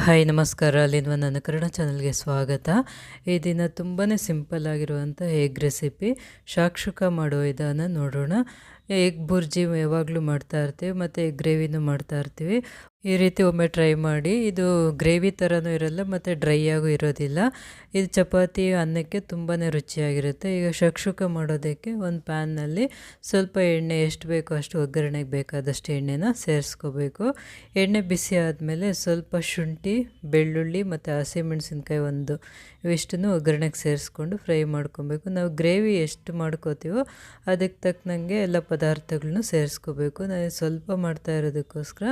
Hi ನಮಸ್ಕಾರ. ಅಲ್ಲಿಂದ ನನ್ನ ಕನ್ನಡ ಚಾನಲ್ಗೆ ಸ್ವಾಗತ. ಈ ದಿನ ತುಂಬಾ ಸಿಂಪಲ್ ಆಗಿರುವಂಥ ಎಗ್ ರೆಸಿಪಿ ಶಾಕ್ಷುಕ ಮಾಡೋ ವಿಧಾನ ನೋಡೋಣ. ಎಗ್ ಬುರ್ಜಿ ಯಾವಾಗಲೂ ಮಾಡ್ತಾ ಇರ್ತೀವಿ ಮತ್ತು ಎಗ್ ಗ್ರೇವಿನೂ ಮಾಡ್ತಾ ಇರ್ತೀವಿ. ಈ ರೀತಿ ಒಮ್ಮೆ ಟ್ರೈ ಮಾಡಿ. ಇದು ಗ್ರೇವಿ ಥರನೂ ಇರಲ್ಲ ಮತ್ತು ಡ್ರೈ ಆಗೂ ಇರೋದಿಲ್ಲ. ಇದು ಚಪಾತಿ ಅನ್ನಕ್ಕೆ ತುಂಬಾ ರುಚಿಯಾಗಿರುತ್ತೆ. ಈಗ ಶಾಕ್ಷುಕ ಮಾಡೋದಕ್ಕೆ ಒಂದು ಪ್ಯಾನ್ನಲ್ಲಿ ಸ್ವಲ್ಪ ಎಣ್ಣೆ ಎಷ್ಟು ಬೇಕೋ ಅಷ್ಟು ಒಗ್ಗರಣೆಗೆ ಬೇಕಾದಷ್ಟು ಎಣ್ಣೆನ ಸೇರಿಸ್ಕೋಬೇಕು. ಎಣ್ಣೆ ಬಿಸಿ ಆದಮೇಲೆ ಸ್ವಲ್ಪ ಶುಂಠಿ, ಬೆಳ್ಳುಳ್ಳಿ ಮತ್ತು ಹಸಿಮೆಣಸಿನ್ಕಾಯಿ ಇವಿಷ್ಟನ್ನು ಒಗ್ಗರಣೆಗೆ ಸೇರಿಸ್ಕೊಂಡು ಫ್ರೈ ಮಾಡ್ಕೊಬೇಕು. ನಾವು ಗ್ರೇವಿ ಎಷ್ಟು ಮಾಡ್ಕೋತೀವೋ ಅದಕ್ಕೆ ತಕ್ಕನಂಗೆ ಎಲ್ಲ ಪದಾರ್ಥಗಳನ್ನೂ ಸೇರಿಸ್ಕೋಬೇಕು. ನಾನು ಸ್ವಲ್ಪ ಮಾಡ್ತಾ ಇರೋದಕ್ಕೋಸ್ಕರ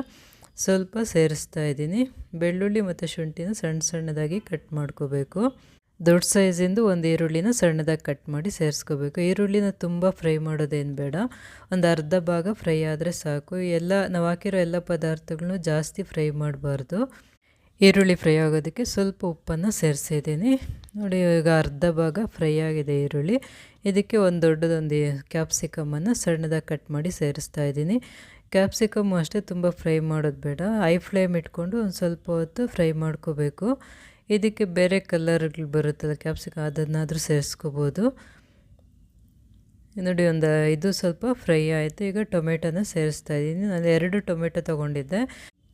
ಸ್ವಲ್ಪ ಸೇರಿಸ್ತಾ ಇದ್ದೀನಿ. ಬೆಳ್ಳುಳ್ಳಿ ಮತ್ತು ಶುಂಠಿನ ಸಣ್ಣದಾಗಿ ಕಟ್ ಮಾಡ್ಕೋಬೇಕು. ದೊಡ್ಡ ಸೈಜಿಂದು ಒಂದು ಈರುಳ್ಳಿನ ಸಣ್ಣದಾಗಿ ಕಟ್ ಮಾಡಿ ಸೇರಿಸ್ಕೋಬೇಕು. ಈರುಳ್ಳಿನ ತುಂಬ ಫ್ರೈ ಮಾಡೋದೇನು ಬೇಡ, ಒಂದು ಅರ್ಧ ಭಾಗ ಫ್ರೈ ಆದರೆ ಸಾಕು. ನಾವು ಹಾಕಿರೋ ಎಲ್ಲ ಪದಾರ್ಥಗಳನ್ನೂ ಜಾಸ್ತಿ ಫ್ರೈ ಮಾಡಬಾರ್ದು. ಈರುಳ್ಳಿ ಫ್ರೈ ಆಗೋದಕ್ಕೆ ಸ್ವಲ್ಪ ಉಪ್ಪನ್ನು ಸೇರಿಸಿದ್ದೀನಿ. ನೋಡಿ, ಈಗ ಅರ್ಧ ಭಾಗ ಫ್ರೈ ಆಗಿದೆ ಈರುಳ್ಳಿ. ಇದಕ್ಕೆ ಒಂದು ದೊಡ್ಡದೊಂದು ಕ್ಯಾಪ್ಸಿಕಮನ್ನು ಸಣ್ಣದಾಗಿ ಕಟ್ ಮಾಡಿ ಸೇರಿಸ್ತಾ ಇದ್ದೀನಿ. ಕ್ಯಾಪ್ಸಿಕಮ್ಮು ಅಷ್ಟೇ ತುಂಬ ಫ್ರೈ ಮಾಡೋದು ಬೇಡ, ಹೈ ಫ್ಲೇಮ್ ಇಟ್ಕೊಂಡು ಒಂದು ಸ್ವಲ್ಪ ಹೊತ್ತು ಫ್ರೈ ಮಾಡ್ಕೋಬೇಕು. ಇದಕ್ಕೆ ಬೇರೆ ಕಲರ್ಗಳು ಬರುತ್ತಲ್ಲ ಕ್ಯಾಪ್ಸಿಕಮ್, ಅದನ್ನಾದರೂ ಸೇರಿಸ್ಕೋಬೋದು. ನೋಡಿ, ಇದು ಸ್ವಲ್ಪ ಫ್ರೈ ಆಯಿತು. ಈಗ ಟೊಮೆಟೊನ ಸೇರಿಸ್ತಾ ಇದ್ದೀನಿ. ನಾನು 2 ಟೊಮೆಟೊ ತೊಗೊಂಡಿದ್ದೆ.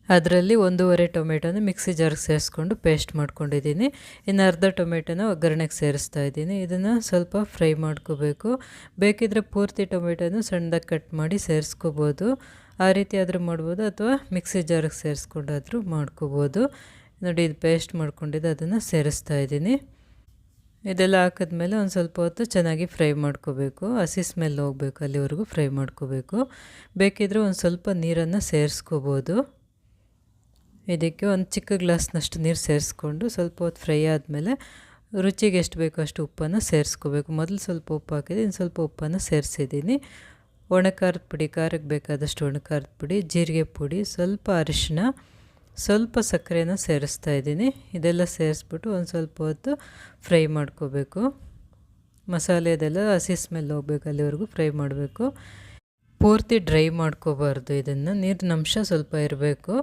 ಅದರಲ್ಲಿ 1.5 ಟೊಮೆಟೊನ ಮಿಕ್ಸಿ ಜಾರ್ಗೆ ಸೇರಿಸ್ಕೊಂಡು ಪೇಸ್ಟ್ ಮಾಡ್ಕೊಂಡಿದ್ದೀನಿ. ಇನ್ನು ಅರ್ಧ ಟೊಮೆಟೊನ ಒಗ್ಗರಣೆಗೆ ಸೇರಿಸ್ತಾ ಇದ್ದೀನಿ. ಇದನ್ನು ಸ್ವಲ್ಪ ಫ್ರೈ ಮಾಡ್ಕೋಬೇಕು. ಬೇಕಿದ್ದರೆ ಪೂರ್ತಿ ಟೊಮೆಟೊನ ಸಣ್ಣದಾಗಿ ಕಟ್ ಮಾಡಿ ಸೇರಿಸ್ಕೋಬೋದು. ಆ ರೀತಿ ಆದರೂ ಮಾಡ್ಬೋದು, ಅಥವಾ ಮಿಕ್ಸಿ ಜಾರ್ಗೆ ಸೇರಿಸ್ಕೊಂಡಾದರೂ ಮಾಡ್ಕೋಬೋದು. ನೋಡಿ, ಇದು ಪೇಸ್ಟ್ ಮಾಡ್ಕೊಂಡಿದ್ದು ಅದನ್ನು ಸೇರಿಸ್ತಾ ಇದ್ದೀನಿ. ಇದೆಲ್ಲ ಹಾಕಿದ್ಮೇಲೆ ಒಂದು ಸ್ವಲ್ಪ ಹೊತ್ತು ಚೆನ್ನಾಗಿ ಫ್ರೈ ಮಾಡ್ಕೋಬೇಕು. ಹಸಿ ಸ್ಮೆಲ್ ಹೋಗಬೇಕು, ಅಲ್ಲಿವರೆಗೂ ಫ್ರೈ ಮಾಡ್ಕೋಬೇಕು. ಬೇಕಿದ್ದರೆ ಒಂದು ಸ್ವಲ್ಪ ನೀರನ್ನು ಸೇರಿಸ್ಕೋಬೋದು. ಇದಕ್ಕೆ ಒಂದು ಚಿಕ್ಕ ಗ್ಲಾಸ್ನಷ್ಟು ನೀರು ಸೇರಿಸ್ಕೊಂಡು ಸ್ವಲ್ಪ ಹೊತ್ತು ಫ್ರೈ ಆದಮೇಲೆ ರುಚಿಗೆ ಎಷ್ಟು ಬೇಕೋ ಅಷ್ಟು ಉಪ್ಪನ್ನು ಸೇರಿಸ್ಕೋಬೇಕು. ಮೊದಲು ಸ್ವಲ್ಪ ಉಪ್ಪು ಹಾಕಿದೆ, ಇನ್ನು ಸ್ವಲ್ಪ ಉಪ್ಪನ್ನು ಸೇರಿಸಿದ್ದೀನಿ. ಒಣಖಾರದ ಪುಡಿ, ಖಾರಕ್ಕೆ ಬೇಕಾದಷ್ಟು ಒಣಖಾರದ ಪುಡಿ, ಜೀರಿಗೆ ಪುಡಿ, ಸ್ವಲ್ಪ ಅರಿಶಿನ, ಸ್ವಲ್ಪ ಸಕ್ಕರೆನ ಸೇರಿಸ್ತಾ ಇದ್ದೀನಿ. ಇದೆಲ್ಲ ಸೇರಿಸ್ಬಿಟ್ಟು ಒಂದು ಸ್ವಲ್ಪ ಹೊತ್ತು ಫ್ರೈ ಮಾಡ್ಕೋಬೇಕು. ಮಸಾಲೆದೆಲ್ಲ ಹಸಿ ಸ್ಮೆಲ್ ಹೋಗಬೇಕು, ಅಲ್ಲಿವರೆಗೂ ಫ್ರೈ ಮಾಡಬೇಕು. ಪೂರ್ತಿ ಡ್ರೈ ಮಾಡ್ಕೋಬಾರ್ದು. ಇದನ್ನು ನೀರಿನ ಅಂಶ ಸ್ವಲ್ಪ ಇರಬೇಕು.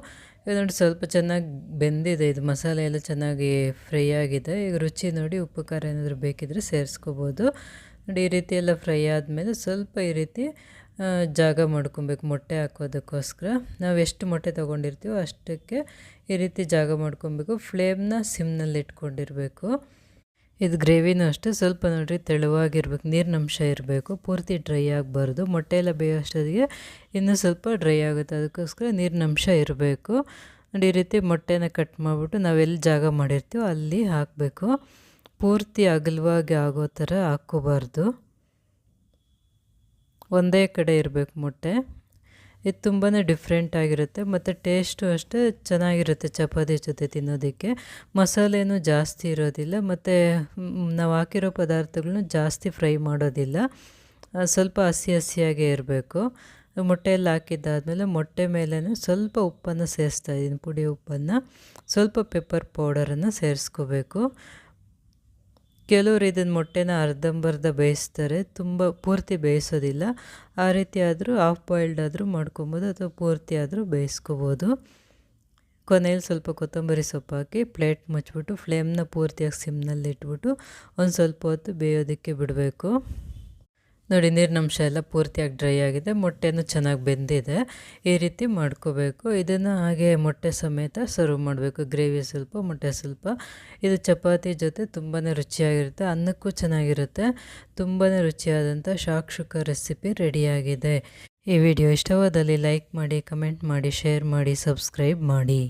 ನೋಡಿ, ಸ್ವಲ್ಪ ಚೆನ್ನಾಗಿ ಬೆಂದಿದೆ. ಇದು ಮಸಾಲೆ ಎಲ್ಲ ಚೆನ್ನಾಗಿ ಫ್ರೈ ಆಗಿದೆ. ಈಗ ರುಚಿ ನೋಡಿ, ಉಪ್ಪು ಖಾರ ಏನಾದರೂ ಬೇಕಿದ್ದರೆ ಸೇರಿಸ್ಕೋಬೋದು. ನೋಡಿ, ಈ ರೀತಿ ಎಲ್ಲ ಫ್ರೈ ಆದಮೇಲೆ ಸ್ವಲ್ಪ ಈ ರೀತಿ ಜಾಗ ಮಾಡ್ಕೊಬೇಕು ಮೊಟ್ಟೆ ಹಾಕೋದಕ್ಕೋಸ್ಕರ. ನಾವು ಎಷ್ಟು ಮೊಟ್ಟೆ ತೊಗೊಂಡಿರ್ತೀವೋ ಅಷ್ಟಕ್ಕೆ ಈ ರೀತಿ ಜಾಗ ಮಾಡ್ಕೊಬೇಕು. ಫ್ಲೇಮ್ನ ಸಿಮ್ನಲ್ಲಿ ಇಟ್ಕೊಂಡಿರಬೇಕು. ಇದು ಗ್ರೇವಿನೂ ಅಷ್ಟೇ ಸ್ವಲ್ಪ ನೋಡಿರಿ ತೆಳುವಾಗಿರ್ಬೇಕು, ನೀರಿನ ಅಂಶ ಇರಬೇಕು, ಪೂರ್ತಿ ಡ್ರೈ ಆಗಬಾರ್ದು. ಮೊಟ್ಟೆ ಎಲ್ಲ ಬೇಯೋಷ್ಟೊತ್ತಿಗೆ ಇನ್ನೂ ಸ್ವಲ್ಪ ಡ್ರೈ ಆಗುತ್ತೆ, ಅದಕ್ಕೋಸ್ಕರ ನೀರಿನ ಅಂಶ ಇರಬೇಕು. ನೋಡಿ, ಈ ರೀತಿ ಮೊಟ್ಟೆನ ಕಟ್ ಮಾಡಿಬಿಟ್ಟು ನಾವೆಲ್ಲಿ ಜಾಗ ಮಾಡಿರ್ತೀವೋ ಅಲ್ಲಿ ಹಾಕಬೇಕು. ಪೂರ್ತಿ ಅಗಲವಾಗಿ ಆಗೋ ಥರ ಹಾಕ್ಕೋಬಾರ್ದು, ಒಂದೇ ಕಡೆ ಇರಬೇಕು ಮೊಟ್ಟೆ. ಇದು ತುಂಬಾ ಡಿಫ್ರೆಂಟ್ ಆಗಿರುತ್ತೆ ಮತ್ತು ಟೇಸ್ಟು ಅಷ್ಟೇ ಚೆನ್ನಾಗಿರುತ್ತೆ ಚಪಾತಿ ಜೊತೆ ತಿನ್ನೋದಕ್ಕೆ. ಮಸಾಲೆನೂ ಜಾಸ್ತಿ ಇರೋದಿಲ್ಲ ಮತ್ತು ನಾವು ಹಾಕಿರೋ ಪದಾರ್ಥಗಳನ್ನ ಜಾಸ್ತಿ ಫ್ರೈ ಮಾಡೋದಿಲ್ಲ. ಸ್ವಲ್ಪ ಹಸಿಯಾಗೇ ಇರಬೇಕು. ಮೊಟ್ಟೆಯಲ್ಲಿ ಹಾಕಿದ್ದಾದಮೇಲೆ ಮೊಟ್ಟೆ ಮೇಲೇ ಸ್ವಲ್ಪ ಉಪ್ಪನ್ನು ಸೇರಿಸ್ತಾ ಇದ್ದೀನಿ, ಪುಡಿ ಉಪ್ಪನ್ನು. ಸ್ವಲ್ಪ ಪೆಪ್ಪರ್ ಪೌಡರನ್ನು ಸೇರಿಸ್ಕೋಬೇಕು. ಕೆಲವರು ಇದನ್ನು ಮೊಟ್ಟೆನ ಅರ್ಧಂಬರ್ಧ ಬೇಯಿಸ್ತಾರೆ, ತುಂಬ ಪೂರ್ತಿ ಬೇಯಿಸೋದಿಲ್ಲ. ಆ ರೀತಿ ಆದರೂ ಹಾಫ್ ಬಾಯ್ಲ್ಡ್ ಆದರೂ ಮಾಡ್ಕೊಬೋದು, ಅಥವಾ ಪೂರ್ತಿ ಆದರೂ ಬೇಯಿಸ್ಕೋಬೋದು. ಕೊನೆಯಲ್ಲಿ ಸ್ವಲ್ಪ ಕೊತ್ತಂಬರಿ ಸೊಪ್ಪು ಹಾಕಿ ಪ್ಲೇಟ್ ಮುಚ್ಚಿಬಿಟ್ಟು ಫ್ಲೇಮ್ನ ಪೂರ್ತಿಯಾಗಿ ಸಿಮ್ನಲ್ಲಿ ಇಟ್ಬಿಟ್ಟು ಒಂದು ಸ್ವಲ್ಪ ಹೊತ್ತು ಬೇಯೋದಕ್ಕೆ ಬಿಡಬೇಕು. ನೋಡಿ, ನೀರಿನ ಅಂಶ ಎಲ್ಲ ಪೂರ್ತಿಯಾಗಿ ಡ್ರೈ ಆಗಿದೆ, ಮೊಟ್ಟೆನೂ ಚೆನ್ನಾಗಿ ಬೆಂದಿದೆ. ಈ ರೀತಿ ಮಾಡ್ಕೋಬೇಕು. ಇದನ್ನು ಹಾಗೆ ಮೊಟ್ಟೆ ಸಮೇತ ಸರ್ವ್ ಮಾಡಬೇಕು. ಗ್ರೇವಿ ಸ್ವಲ್ಪ, ಮೊಟ್ಟೆ ಸ್ವಲ್ಪ. ಇದು ಚಪಾತಿ ಜೊತೆ ತುಂಬಾ ರುಚಿಯಾಗಿರುತ್ತೆ, ಅನ್ನಕ್ಕೂ ಚೆನ್ನಾಗಿರುತ್ತೆ. ತುಂಬಾ ರುಚಿಯಾದಂಥ ಶಾಕ್ಷುಕ ರೆಸಿಪಿ ರೆಡಿಯಾಗಿದೆ. ಈ ವಿಡಿಯೋ ಇಷ್ಟವಾದಲ್ಲಿ ಲೈಕ್ ಮಾಡಿ, ಕಮೆಂಟ್ ಮಾಡಿ, ಶೇರ್ ಮಾಡಿ, ಸಬ್ಸ್ಕ್ರೈಬ್ ಮಾಡಿ.